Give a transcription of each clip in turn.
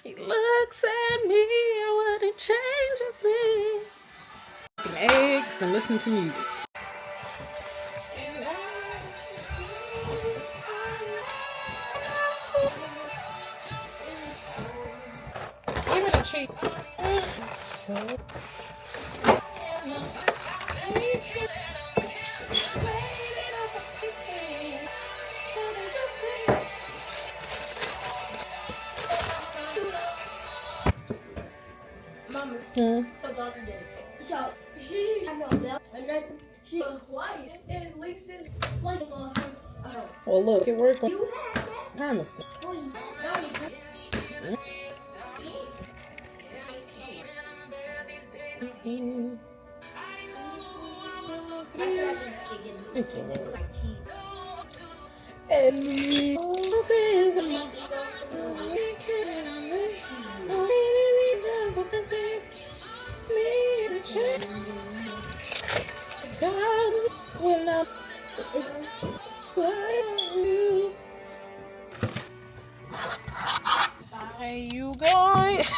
He looks at me and what it changes me. Eating eggs and listening to music. Give me the cheese. Mama, Hmm. so Dr. did. So she know that, and then she was quiet. And Lisa like Well, look, it worked. you had that. Honestly. No, you didn't. That's what I've been speaking. Thank you, Lord. Like cheese. And me. God, when I you. Hey, you guys.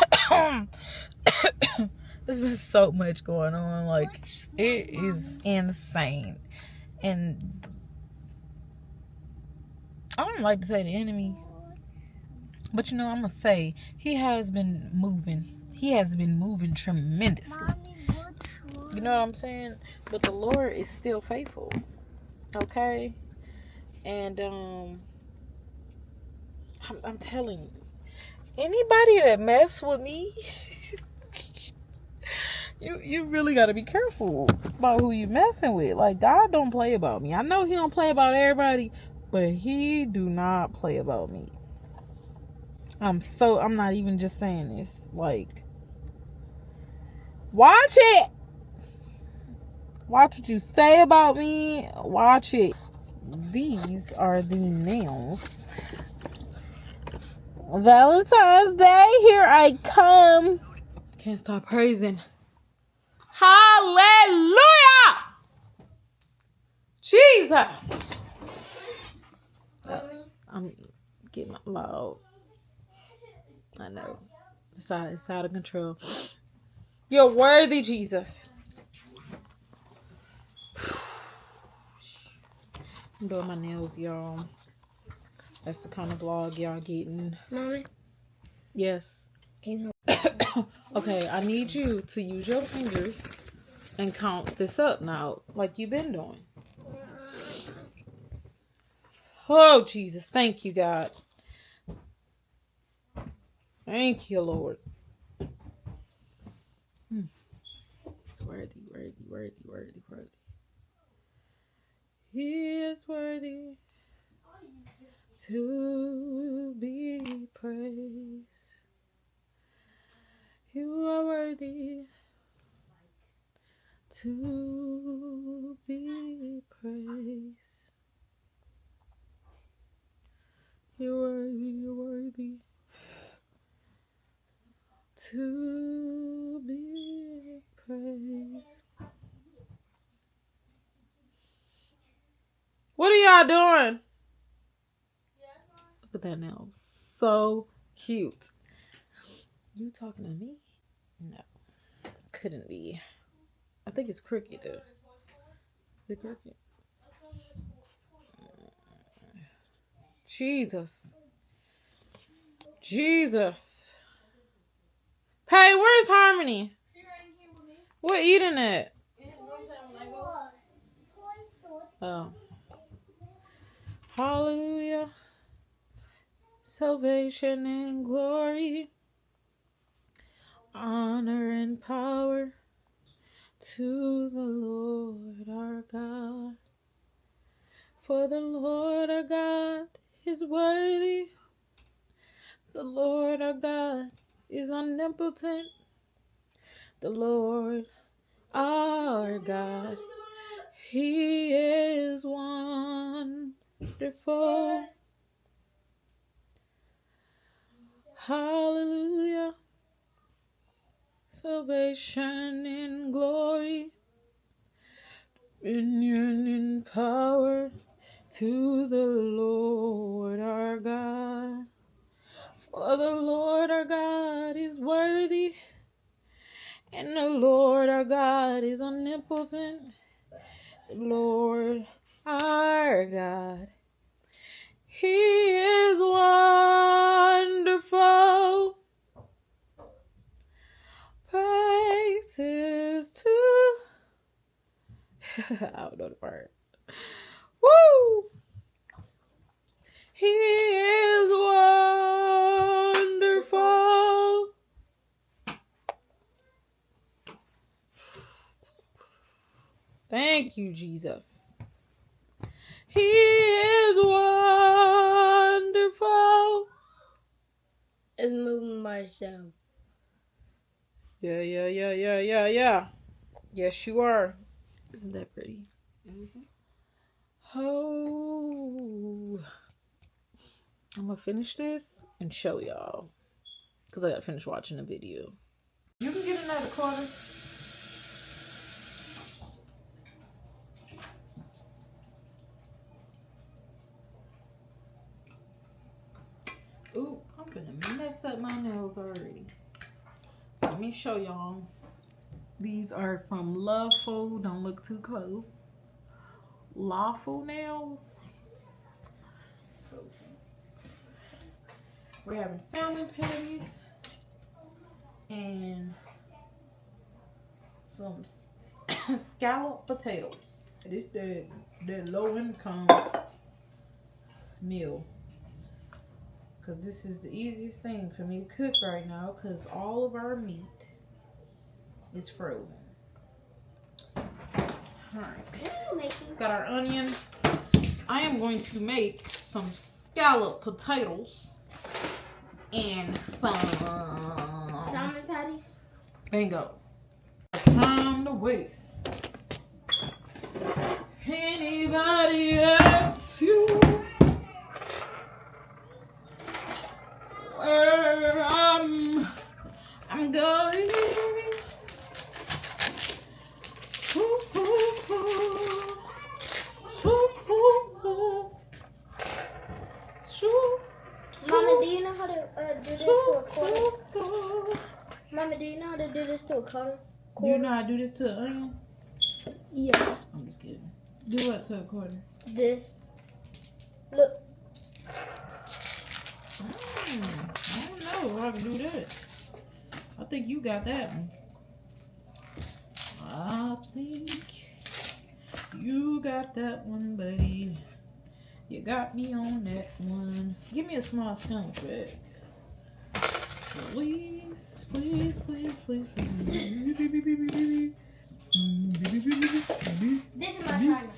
There's been so much going on. Like, it is insane. And I don't like to say the enemy, but you know, I'm going to say he has been moving. He has been moving tremendously. You know what I'm saying? But the Lord is still faithful. Okay? And I'm telling you, anybody that mess with me, you really got to be careful about who you messing with. Like, God don't play about me. I know he don't play about everybody, but he do not play about me. I'm not even just saying this. Like, watch it. Watch what you say about me. Watch it. These are the nails. Valentine's Day, here I come. Can't stop praising. Hallelujah! Jesus! I'm getting loud. I know. It's out of control. You're worthy, Jesus. I'm doing my nails, y'all. That's the kind of vlog y'all getting. Mommy? Yes. Can you Okay, I need you to use your fingers and count this up now, like you've been doing. Oh, Jesus. Thank you, God. Thank you, Lord. He's worthy, worthy, worthy, worthy, worthy. He is worthy to be praised. You are worthy to be praised. You're worthy to be praised. What are y'all doing? Look at that nail. So cute. You talking to me? No. Couldn't be. I think it's crooked though. Is it crooked? Jesus. Jesus. Hey, where's Harmony? We're eating it. Oh. Hallelujah. Salvation and glory, honor and power to the Lord our God. For the Lord our God is worthy. The Lord our God is omnipotent. The Lord our God, he is wonderful. Hallelujah. Salvation and glory, dominion and power to the Lord our God. For the Lord our God is worthy, and the Lord our God is omnipotent. The Lord our God, He is wonderful. Praises to I don't know the part. Woo! He is wonderful. Thank you, Jesus. He is wonderful. It's moving by itself. Yeah. Yes, you are. Isn't that pretty? Mm-hmm. Oh. I'm going to finish this and show y'all. Because I got to finish watching the video. You can get another quarter. Ooh, I'm gonna mess up my nails already. Let me show y'all. These are from Loveful. Don't look too close. Lawful nails. So we're having salmon patties and some scalloped potatoes. This the low income meal. Because this is the easiest thing for me to cook right now because all of our meat is frozen. Alright. Got our onion. I am going to make some scalloped potatoes and some Salmon patties? Bingo. Time to waste. Anybody asks you where I'm going. Mama, do you know how to do this to a quarter? Mama, do you know how to do this to a quarter? Do you know how to do this to an onion? Yeah. I'm just kidding. Do what to a quarter? This. Look. I don't know how to do that. I think you got that one. I think you got that one, buddy. You got me on that one. Give me a small sandwich bag. Please. This is my timer.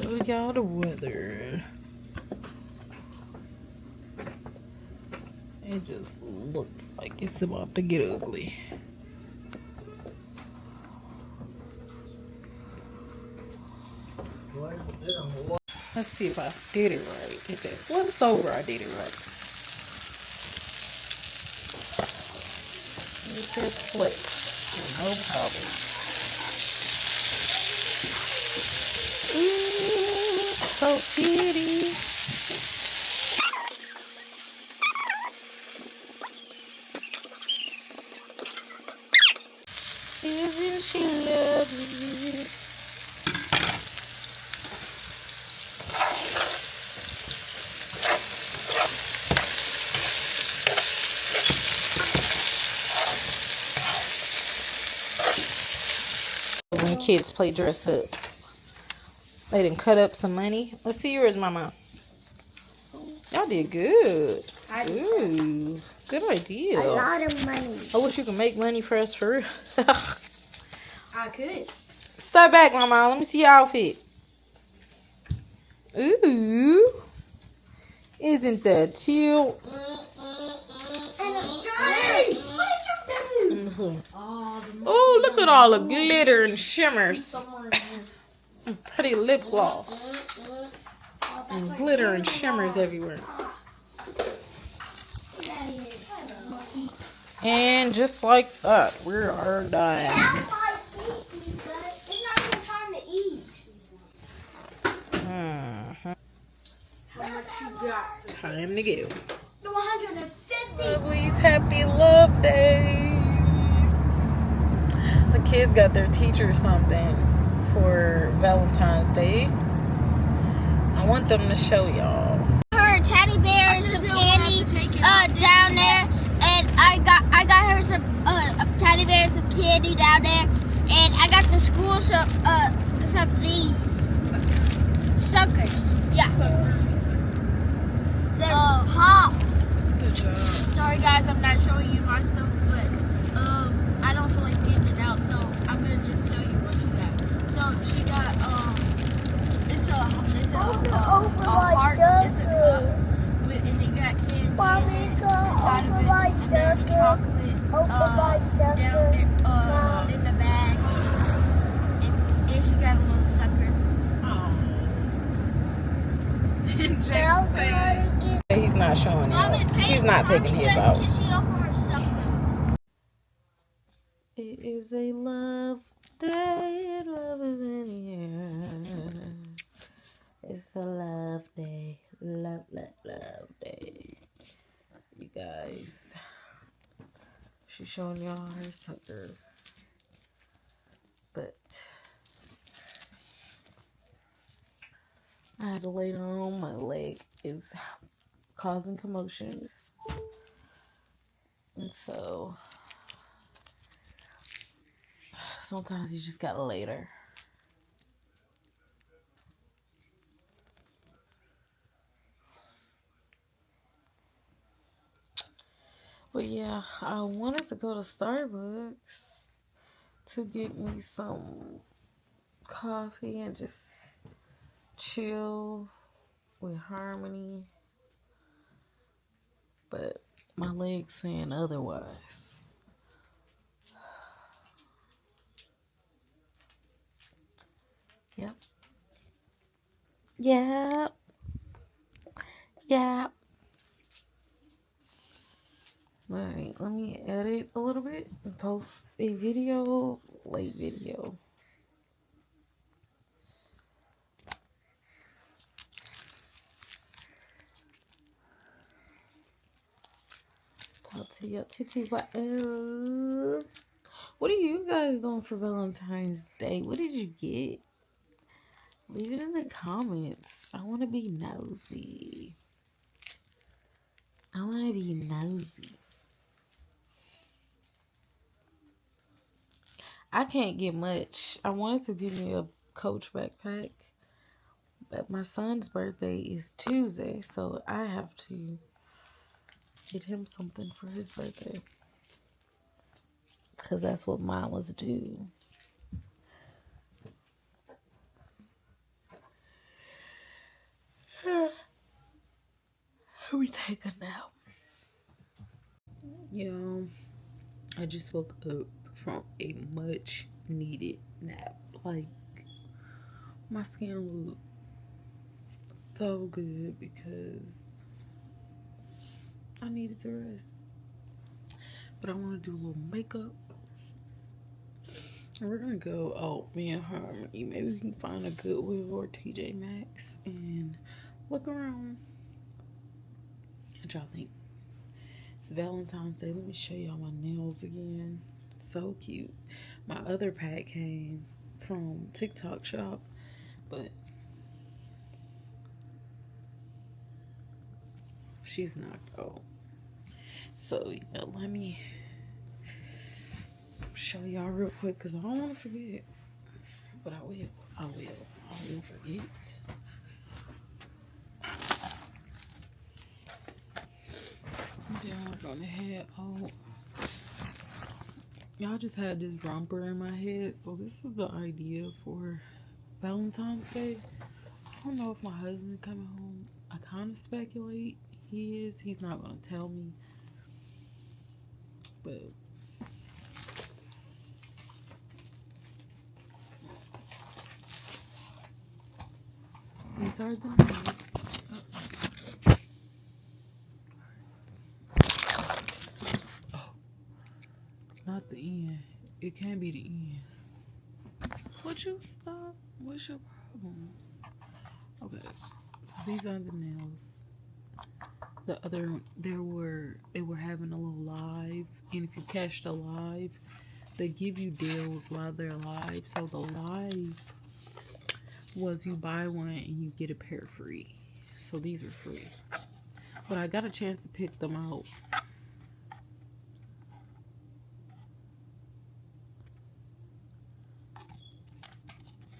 show y'all the weather. It just looks like it's about to get ugly. Let's see if I did it right. Okay. Once over, I did it right. It just flipped. No problem. Ooh, so pretty. Isn't she lovely? When kids play dress up, they done cut up some money. Let's see yours, Mama. Y'all did good. Ooh, good idea. A lot of money. I wish you could make money for us for real. I could. Step back, Mama. Let me see your outfit. Ooh, isn't that cute? Hey, what did you do? Oh, look at all the glitter and shimmers. Pretty lip gloss. And glitter and shimmers everywhere. And just like that, we are done. It's not even time to eat. How much you got? Time to go. 150. Lovely's Happy Love Day. The kids got their teacher something for Valentine's Day. I want them to show y'all. Her teddy bear and some candy down there, and I got her some teddy bear and some candy down there, and I got the school some these suckers. Yeah. They're pops. Good job. Sorry guys, I'm not showing you my stuff, but I don't feel like getting it out, so I'm gonna just tell you what she got. So she got it's a heart, it's a cup with, and they got candy inside of it, and there's chocolate down there in the bag, and she got a little sucker. He's not showing it. He's not taking his out. It is a love day. Love is in the air. It's a love day. Love day. You guys. She's showing y'all her sucker. But I had to lay down. My leg is causing commotion. And so sometimes you just gotta lay there. But yeah, I wanted to go to Starbucks to get me some coffee and just chill with Harmony. But my leg's saying otherwise. Yep. Alright, let me edit a little bit and post a video, late video. Talk to your titty. What are you guys doing for Valentine's Day? What did you get? Leave it in the comments. I want to be nosy. I can't get much. I wanted to give me a Coach backpack, but my son's birthday is Tuesday, so I have to get him something for his birthday, because that's what mine was due. we take a nap. Yo, I just woke up from a much needed nap. Like, my skin looked so good because I needed to rest. But I want to do a little makeup. And we're gonna go, me and Harmony. Maybe we can find a Goodwill or TJ Maxx and look around. What y'all think? It's Valentine's Day. Let me show y'all my nails again. So cute. My other pack came from TikTok shop, but she's knocked out. So yeah, let me show y'all real quick because I don't want to forget. But I will. I won't forget. Then we're gonna head out. Y'all just had this romper in my head, so this is the idea for Valentine's Day. I don't know if my husband coming home. I kind of speculate he is. He's not gonna tell me, but these are the nails. Not the end. It can't be the end. Would you stop? What's your problem? Okay. So these are the nails. The other, they were having a little live. And if you catch the live, they give you deals while they're live. So the live was you buy one and you get a pair free. So these are free. But I got a chance to pick them out.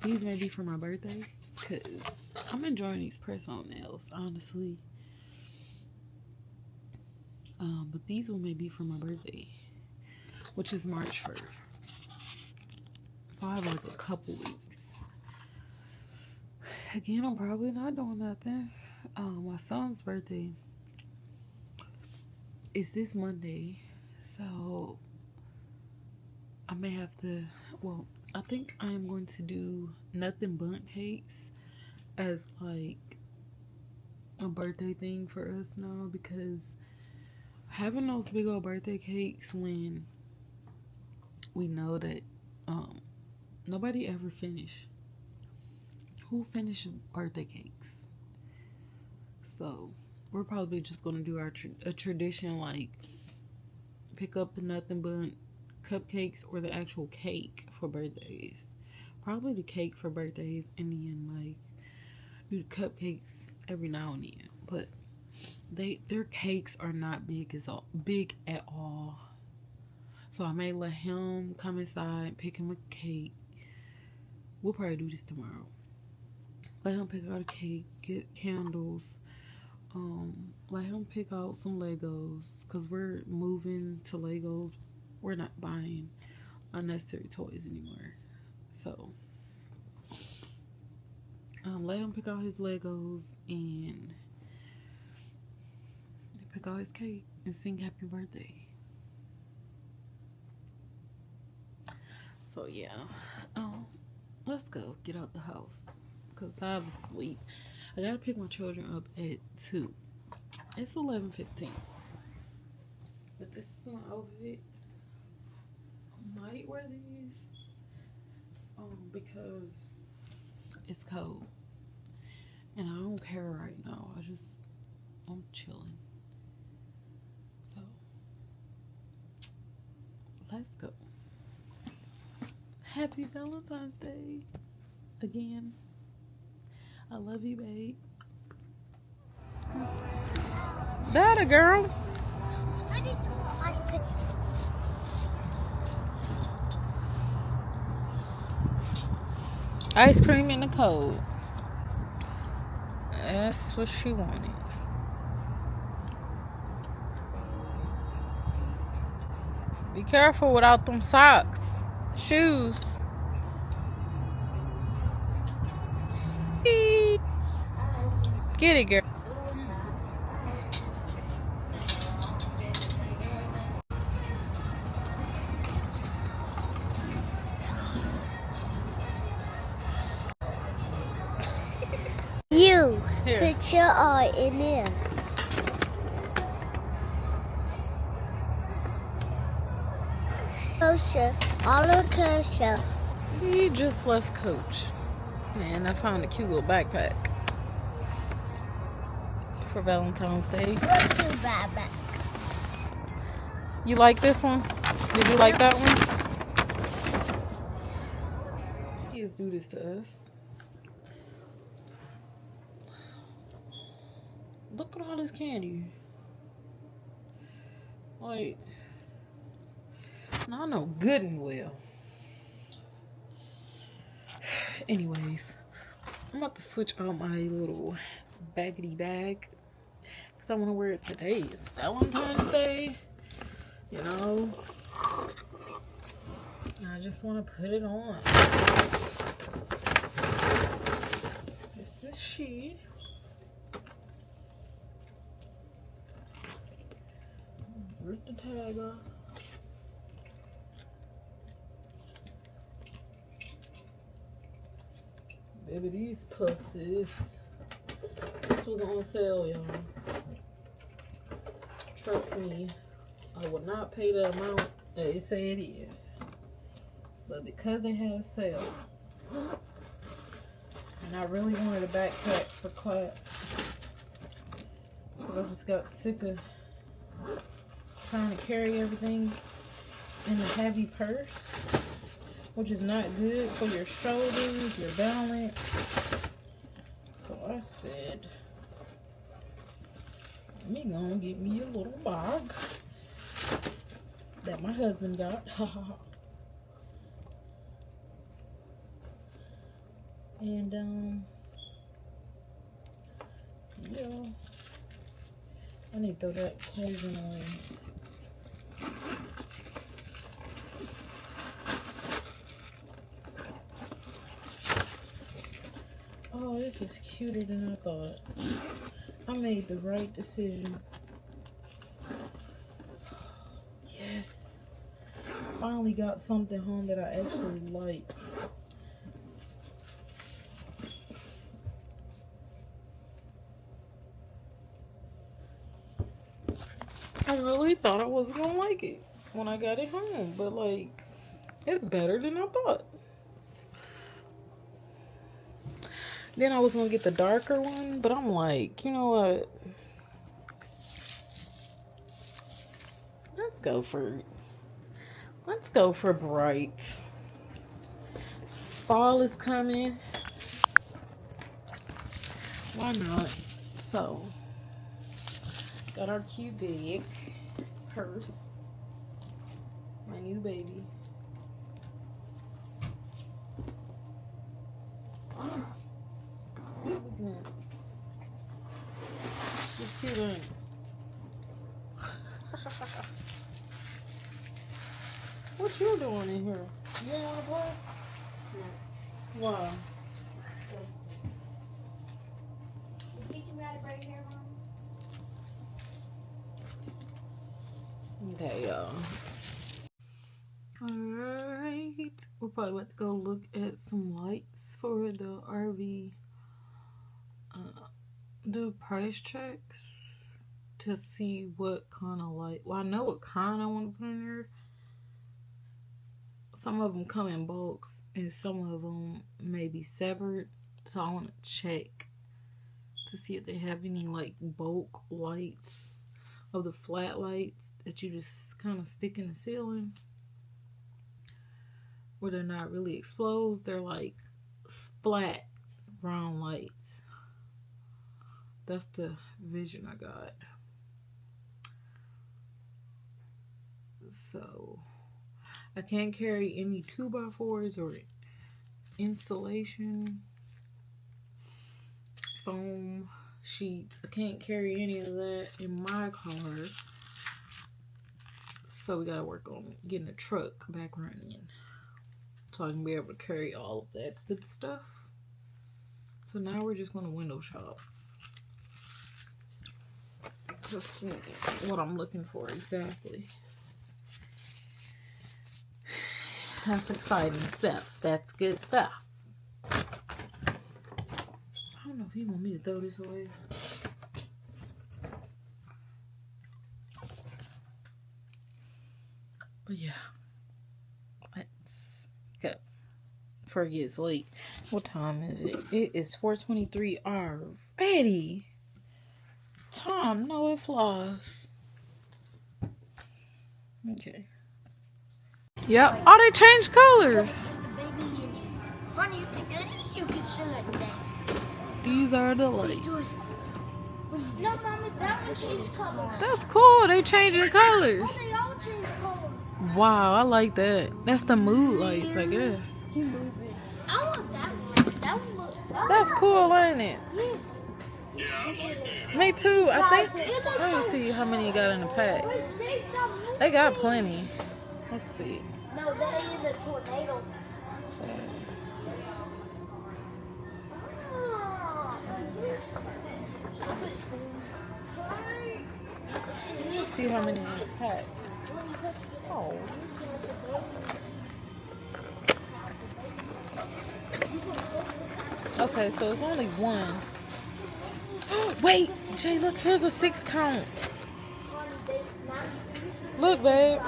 These may be for my birthday, because I'm enjoying these press-on nails, honestly. But these will may be for my birthday, which is March 1st. So I have like a couple weeks. Again, I'm probably not doing nothing. My son's birthday is this Monday, so I may have to, well, I think I am going to do nothing but cakes as like a birthday thing for us now, because having those big old birthday cakes when we know that nobody ever finish. Who finishes birthday cakes? So we're probably just gonna do a tradition, like pick up the nothing but cupcakes or the actual cake for birthdays. Probably the cake for birthdays, and then like do the cupcakes every now and then. But their cakes are not big at all. So I may let him come inside, pick him a cake. We'll probably do this tomorrow. Let him pick out a cake, get candles. Let him pick out some Legos, because we're moving to Legos. We're not buying unnecessary toys anymore. So let him pick out his Legos and pick out his cake and sing happy birthday. So yeah, let's go get out the house, because I was asleep. I gotta pick my children up at 2. It's 11:15. But this is my outfit. I might wear these because it's cold. And I don't care right now. I'm chilling. So let's go. Happy Valentine's Day again. I love you, babe. That a girl. I need some ice cream. Ice cream in the cold. That's what she wanted. Be careful without them socks. Shoes. Get it, girl. Here. Picture are in there. Kosher. All of kosher. We just left Coach. And I found a cute little backpack for Valentine's Day. What's your backpack? You like this one? Did you like that one? He just do this to us. Look at all this candy. Like, now I know good and well. Anyways, I'm about to switch out my little baggedy bag because I want to wear it today. It's Valentine's Day, you know. And I just want to put it on. This is she. Rip the tag off. Baby, these pussies. This was on sale, y'all. Trust me, I would not pay the amount that they say it is. But because they had a sale, and I really wanted a backpack for class, because I just got sick of trying to carry everything in a heavy purse, which is not good for your shoulders, your balance. So I said, let me go and get me a little bag that my husband got. And yeah, I need to throw that clothing away. Oh, this is cuter than I thought. I made the right decision. Yes. Finally got something home that I actually like. I really thought I wasn't gonna like it when I got it home, but like, it's better than I thought. Then I was gonna get the darker one, but I'm like, you know what? Let's go for bright. Fall is coming. Why not? So, got our cute bag, purse, my new baby. It's cute, ain't it? What you doing in here? You don't want to play? No. Why? You teach me how to braid hair, Mom? Okay, y'all. Alright. We're probably about to go look at some lights for the RV. Do price checks to see what kind of light. Well, I know what kind I want to put in here. Some of them come in bulks and some of them may be separate. So I want to check to see if they have any like bulk lights of the flat lights that you just kind of stick in the ceiling, where they're not really exposed. They're like flat round lights. That's the vision I got. So I can't carry any 2x4s or insulation foam sheets. I can't carry any of that in my car. So we gotta work on getting the truck back running so I can be able to carry all of that good stuff. So now we're just gonna window shop to see what I'm looking for exactly. That's exciting stuff. That's good stuff. don't know if he want me to throw this away. But yeah. Let's go. Before it gets late. What time is it? It is 4:23 already. Tom, no, it flies. Okay. Yep. Oh, they changed colors. Honey, you can select that. These are the lights. No, Mama, that one changed color. That's cool. They changing colors. Oh, they all changed color. Wow, I like that. That's the mood lights, I guess. I want that one. That one. That's cool, ain't it? Yes. Me too. I think. Let me see how many you got in the pack. They got plenty. Let's see. No, that is a tornado. Let's see how many in the pack. Oh. Okay, so it's only one. Wait, Jay, look, here's a 6 count. Look, babe.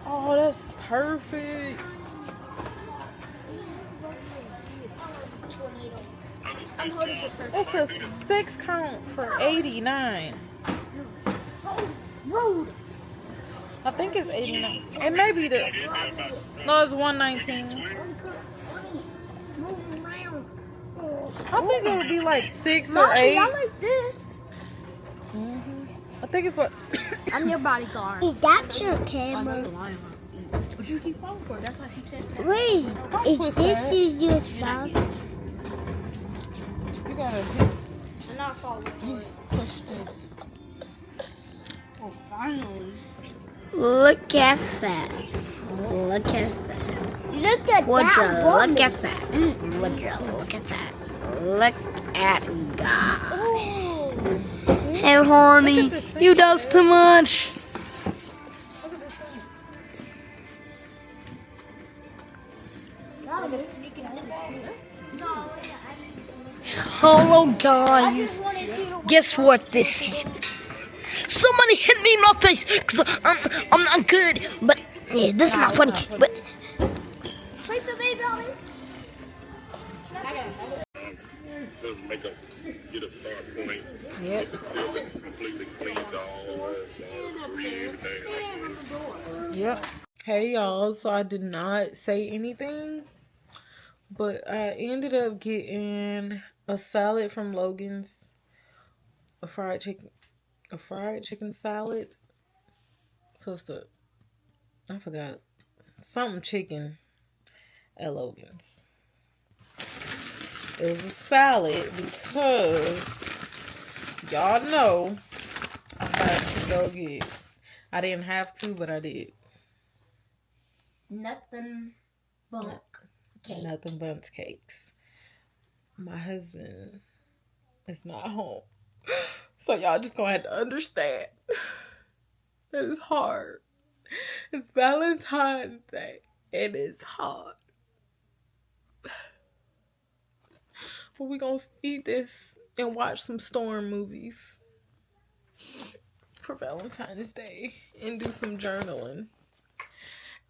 Oh, that's perfect. It's a 6 count for 89. I think it's 89. It may be the. No, it's 119. I think it would be like 6 or 8. I like this. I think it's like. I'm your bodyguard. Is that your camera? What you keep falling for? That's why she said. Wait, is this is your stuff? You gotta I'm not falling for it. push this. Oh, finally. Look at that. Look at that. Look at Would you that. look at that? Would you look at that? Look at God. Oh. Hey, honey, you does too much. Hello, guys. Guess what this happened? Somebody hit me in my face because I'm not good. But yeah, this is not funny. But Wait the baby on me. Doesn't make us get a start point. Yep. Completely cleaned all Yep. Hey, y'all. So I did not say anything, but I ended up getting a salad from Logan's. A fried chicken salad. So it's I forgot. Something chicken at Logan's. It was a salad because y'all know I had to go get. I didn't have to, but I did. nothing but cake. Nothing but cakes. My husband is not home. So y'all just gonna have to understand. That it's hard. It's Valentine's Day. It is hard. But we gonna eat this and watch some storm movies for Valentine's Day and do some journaling.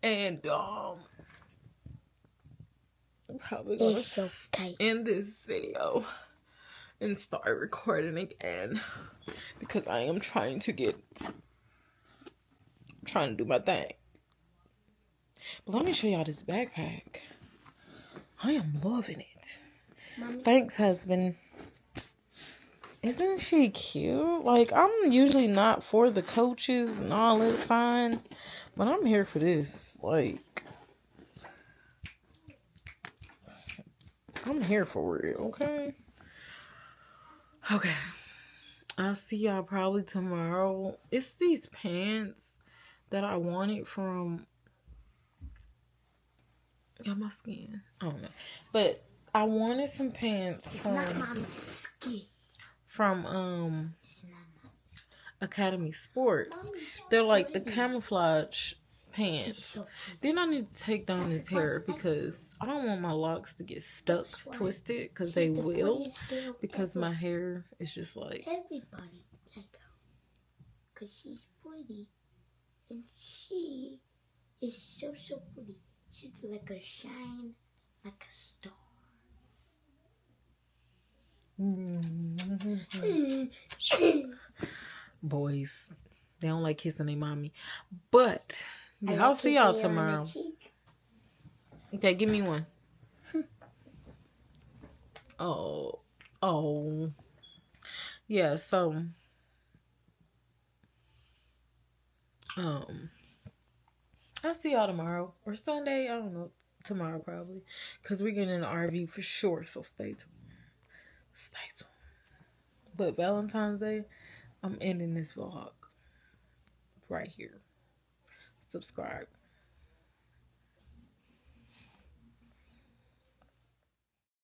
And I'm probably gonna It's okay. end this video and start recording again because I am trying to do my thing. But let me show y'all this backpack. I am loving it. Mommy. Thanks, husband. Isn't she cute? Like, I'm usually not for the coaches and all that signs, but I'm here for this. Like, I'm here for it, okay? Okay. I'll see y'all probably tomorrow. It's these pants that I wanted from my skin. I don't know. But I wanted some pants from Academy Sports. They're like the camouflage pants. Then I need to take down this hair because I don't want my locks to get stuck, twisted, because they will. Because my hair is just like... Everybody like her. Because she's pretty. And she is so pretty. She's like a shine, like a star. Boys, they don't like kissing their mommy. But yeah, I'll see y'all tomorrow. Okay, give me one. Oh. Yeah, so I'll see y'all tomorrow or Sunday. I don't know. Tomorrow probably, because we're getting an RV for sure. So stay tuned. Stay tuned. But Valentine's Day, I'm ending this vlog right here. Subscribe.